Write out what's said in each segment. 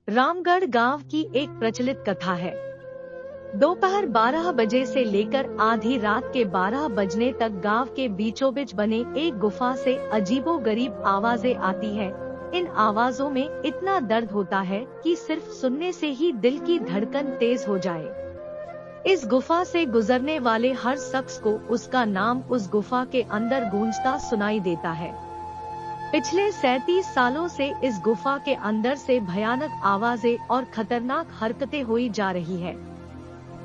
रामगढ़ गांव की एक प्रचलित कथा है। दोपहर 12 बजे से लेकर आधी रात के 12 बजने तक गांव के बीचों बीच बने एक गुफा से अजीबोगरीब आवाजें आती हैं। इन आवाजों में इतना दर्द होता है कि सिर्फ सुनने से ही दिल की धड़कन तेज हो जाए। इस गुफा से गुजरने वाले हर शख्स को उसका नाम उस गुफा के अंदर गूंजता सुनाई देता है। पिछले 37 सालों से इस गुफा के अंदर से भयानक आवाजें और खतरनाक हरकतें हुई जा रही है।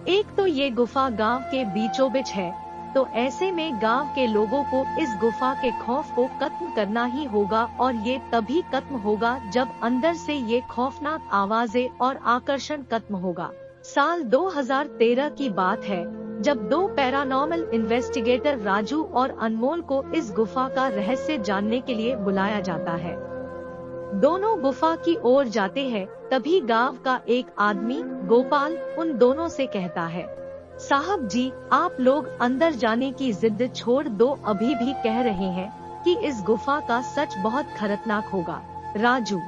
एक तो ये गुफा गांव के बीचों बीच है, तो ऐसे में गांव के लोगों को इस गुफा के खौफ को खत्म करना ही होगा, और ये तभी खत्म होगा जब अंदर से ये खौफनाक आवाजें और आकर्षण खत्म होगा। साल 2013 की बात है, जब दो पैरानॉर्मल इन्वेस्टिगेटर राजू और अनमोल को इस गुफा का रहस्य जानने के लिए बुलाया जाता है। दोनों गुफा की ओर जाते हैं, तभी गांव का एक आदमी गोपाल उन दोनों से कहता है, साहब जी, आप लोग अंदर जाने की जिद छोड़ दो, अभी भी कह रहे हैं कि इस गुफा का सच बहुत खतरनाक होगा। राजू,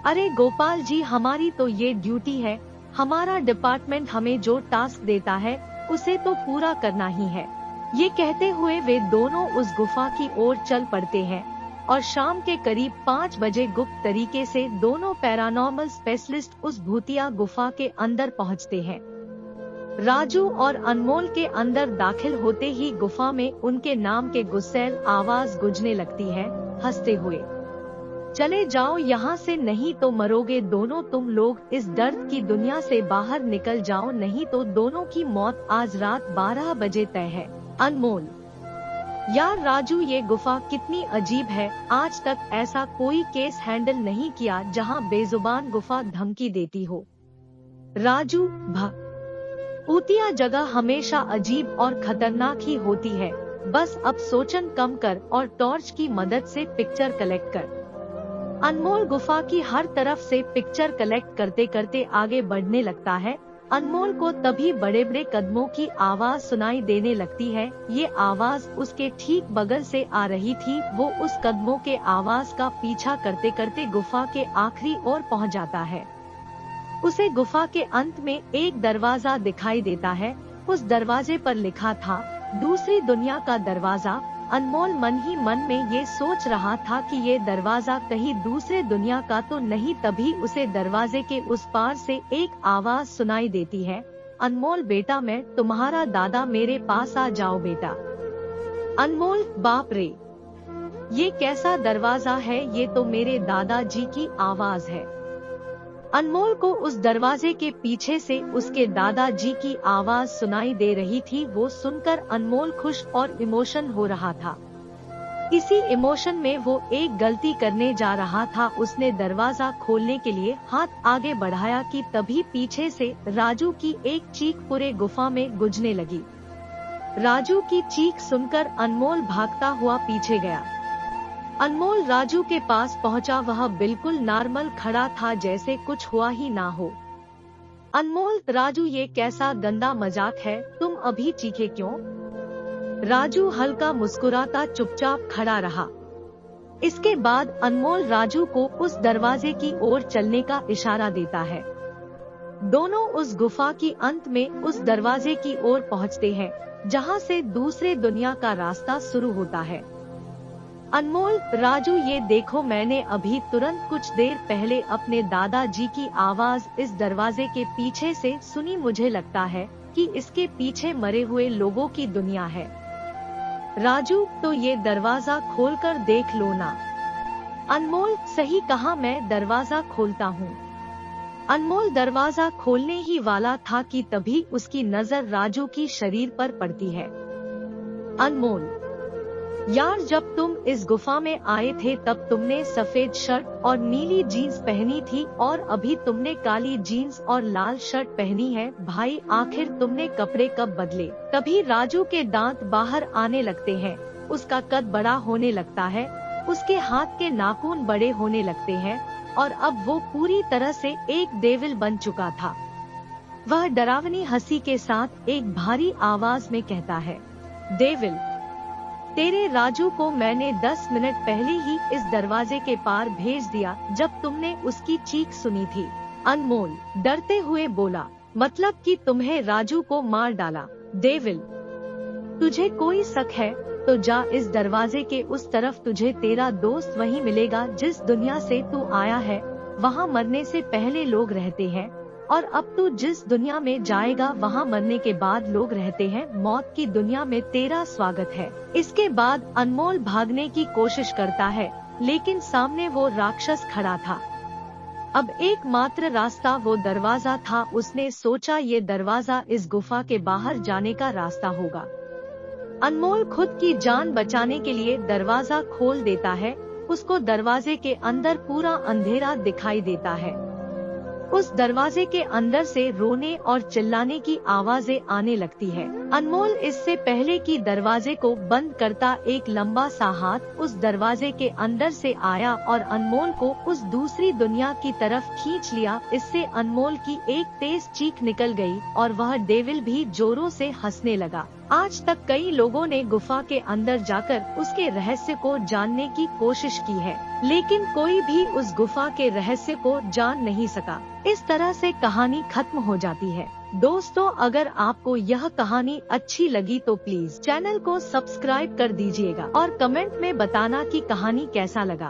अरे गोपाल जी, हमारी तो ये ड्यूटी है, हमारा डिपार्टमेंट हमें जो टास्क देता है उसे तो पूरा करना ही है। ये कहते हुए वे दोनों उस गुफा की ओर चल पड़ते हैं और शाम के करीब 5 बजे गुप्त तरीके से दोनों पैरानॉर्मल स्पेशलिस्ट उस भूतिया गुफा के अंदर पहुंचते हैं। राजू और अनमोल के अंदर दाखिल होते ही गुफा में उनके नाम के गुस्सैल आवाज गूंजने लगती है, हंसते हुए, चले जाओ यहाँ से, नहीं तो मरोगे दोनों तुम लोग, इस दर्द की दुनिया से बाहर निकल जाओ, नहीं तो दोनों की मौत आज रात 12 बजे तय है। अनमोल, यार राजू, ये गुफा कितनी अजीब है, आज तक ऐसा कोई केस हैंडल नहीं किया जहाँ बेजुबान गुफा धमकी देती हो। राजू, भूतिया जगह हमेशा अजीब और खतरनाक ही होती है, बस अब सोचन कम कर और टॉर्च की मदद से पिक्चर कलेक्ट कर। अनमोल गुफा की हर तरफ से पिक्चर कलेक्ट करते करते आगे बढ़ने लगता है। अनमोल को तभी बड़े बड़े कदमों की आवाज सुनाई देने लगती है। ये आवाज उसके ठीक बगल से आ रही थी। वो उस कदमों के आवाज का पीछा करते करते गुफा के आखिरी ओर पहुंच जाता है। उसे गुफा के अंत में एक दरवाजा दिखाई देता है। उस दरवाजे पर लिखा था, दूसरी दुनिया का दरवाजा। अनमोल मन ही मन में ये सोच रहा था कि ये दरवाजा कहीं दूसरे दुनिया का तो नहीं, तभी उसे दरवाजे के उस पार से एक आवाज सुनाई देती है, अनमोल बेटा, मैं तुम्हारा दादा, मेरे पास आ जाओ बेटा। अनमोल, बाप रे, ये कैसा दरवाजा है, ये तो मेरे दादाजी की आवाज है। अनमोल को उस दरवाजे के पीछे से उसके दादाजी की आवाज सुनाई दे रही थी। वो सुनकर अनमोल खुश और इमोशन हो रहा था। इसी इमोशन में वो एक गलती करने जा रहा था। उसने दरवाजा खोलने के लिए हाथ आगे बढ़ाया कि तभी पीछे से राजू की एक चीख पूरे गुफा में गूंजने लगी। राजू की चीख सुनकर अनमोल भागता हुआ पीछे गया। अनमोल राजू के पास पहुंचा। वह बिल्कुल नॉर्मल खड़ा था, जैसे कुछ हुआ ही ना हो। अनमोल, राजू, ये कैसा गंदा मजाक है, तुम अभी चीखे क्यों? राजू हल्का मुस्कुराता चुपचाप खड़ा रहा। इसके बाद अनमोल राजू को उस दरवाजे की ओर चलने का इशारा देता है। दोनों उस गुफा की अंत में उस दरवाजे की ओर पहुंचते हैं, जहां से दूसरे दुनिया का रास्ता शुरू होता है। अनमोल, राजू, ये देखो, मैंने अभी तुरंत कुछ देर पहले अपने दादाजी की आवाज इस दरवाजे के पीछे से सुनी। मुझे लगता है कि इसके पीछे मरे हुए लोगों की दुनिया है। राजू, तो ये दरवाजा खोलकर देख लो ना। अनमोल, सही कहा, मैं दरवाजा खोलता हूँ। अनमोल दरवाजा खोलने ही वाला था कि तभी उसकी नजर राजू की शरीर पर पड़ती है। अनमोल, यार, जब तुम इस गुफा में आए थे तब तुमने सफेद शर्ट और नीली जीन्स पहनी थी, और अभी तुमने काली जीन्स और लाल शर्ट पहनी है। भाई, आखिर तुमने कपड़े कब बदले? तभी राजू के दांत बाहर आने लगते हैं, उसका कद बड़ा होने लगता है, उसके हाथ के नाखून बड़े होने लगते हैं, और अब वो पूरी तरह से एक डेविल बन चुका था। वह डरावनी हंसी के साथ एक भारी आवाज में कहता है, डेविल, तेरे राजू को मैंने 10 मिनट पहले ही इस दरवाजे के पार भेज दिया जब तुमने उसकी चीख सुनी थी। अनमोल डरते हुए बोला, मतलब कि तुम्हें राजू को मार डाला। डेविल, तुझे कोई शक है तो जा इस दरवाजे के उस तरफ, तुझे तेरा दोस्त वहीं मिलेगा जिस दुनिया से तू आया है। वहाँ मरने से पहले लोग रहते हैं और अब तू जिस दुनिया में जाएगा वहाँ मरने के बाद लोग रहते हैं। मौत की दुनिया में तेरा स्वागत है। इसके बाद अनमोल भागने की कोशिश करता है, लेकिन सामने वो राक्षस खड़ा था। अब एकमात्र रास्ता वो दरवाजा था। उसने सोचा ये दरवाजा इस गुफा के बाहर जाने का रास्ता होगा। अनमोल खुद की जान बचाने के लिए दरवाजा खोल देता है। उसको दरवाजे के अंदर पूरा अंधेरा दिखाई देता है। उस दरवाजे के अंदर से रोने और चिल्लाने की आवाजें आने लगती है। अनमोल इससे पहले कि दरवाजे को बंद करता, एक लंबा सा हाथ उस दरवाजे के अंदर से आया और अनमोल को उस दूसरी दुनिया की तरफ खींच लिया। इससे अनमोल की एक तेज चीख निकल गई और वह डेविल भी जोरों से हंसने लगा। आज तक कई लोगों ने गुफा के अंदर जाकर उसके रहस्य को जानने की कोशिश की है, लेकिन कोई भी उस गुफा के रहस्य को जान नहीं सका। इस तरह से कहानी खत्म हो जाती है। दोस्तों, अगर आपको यह कहानी अच्छी लगी तो प्लीज चैनल को सब्सक्राइब कर दीजिएगा और कमेंट में बताना कि कहानी कैसा लगा।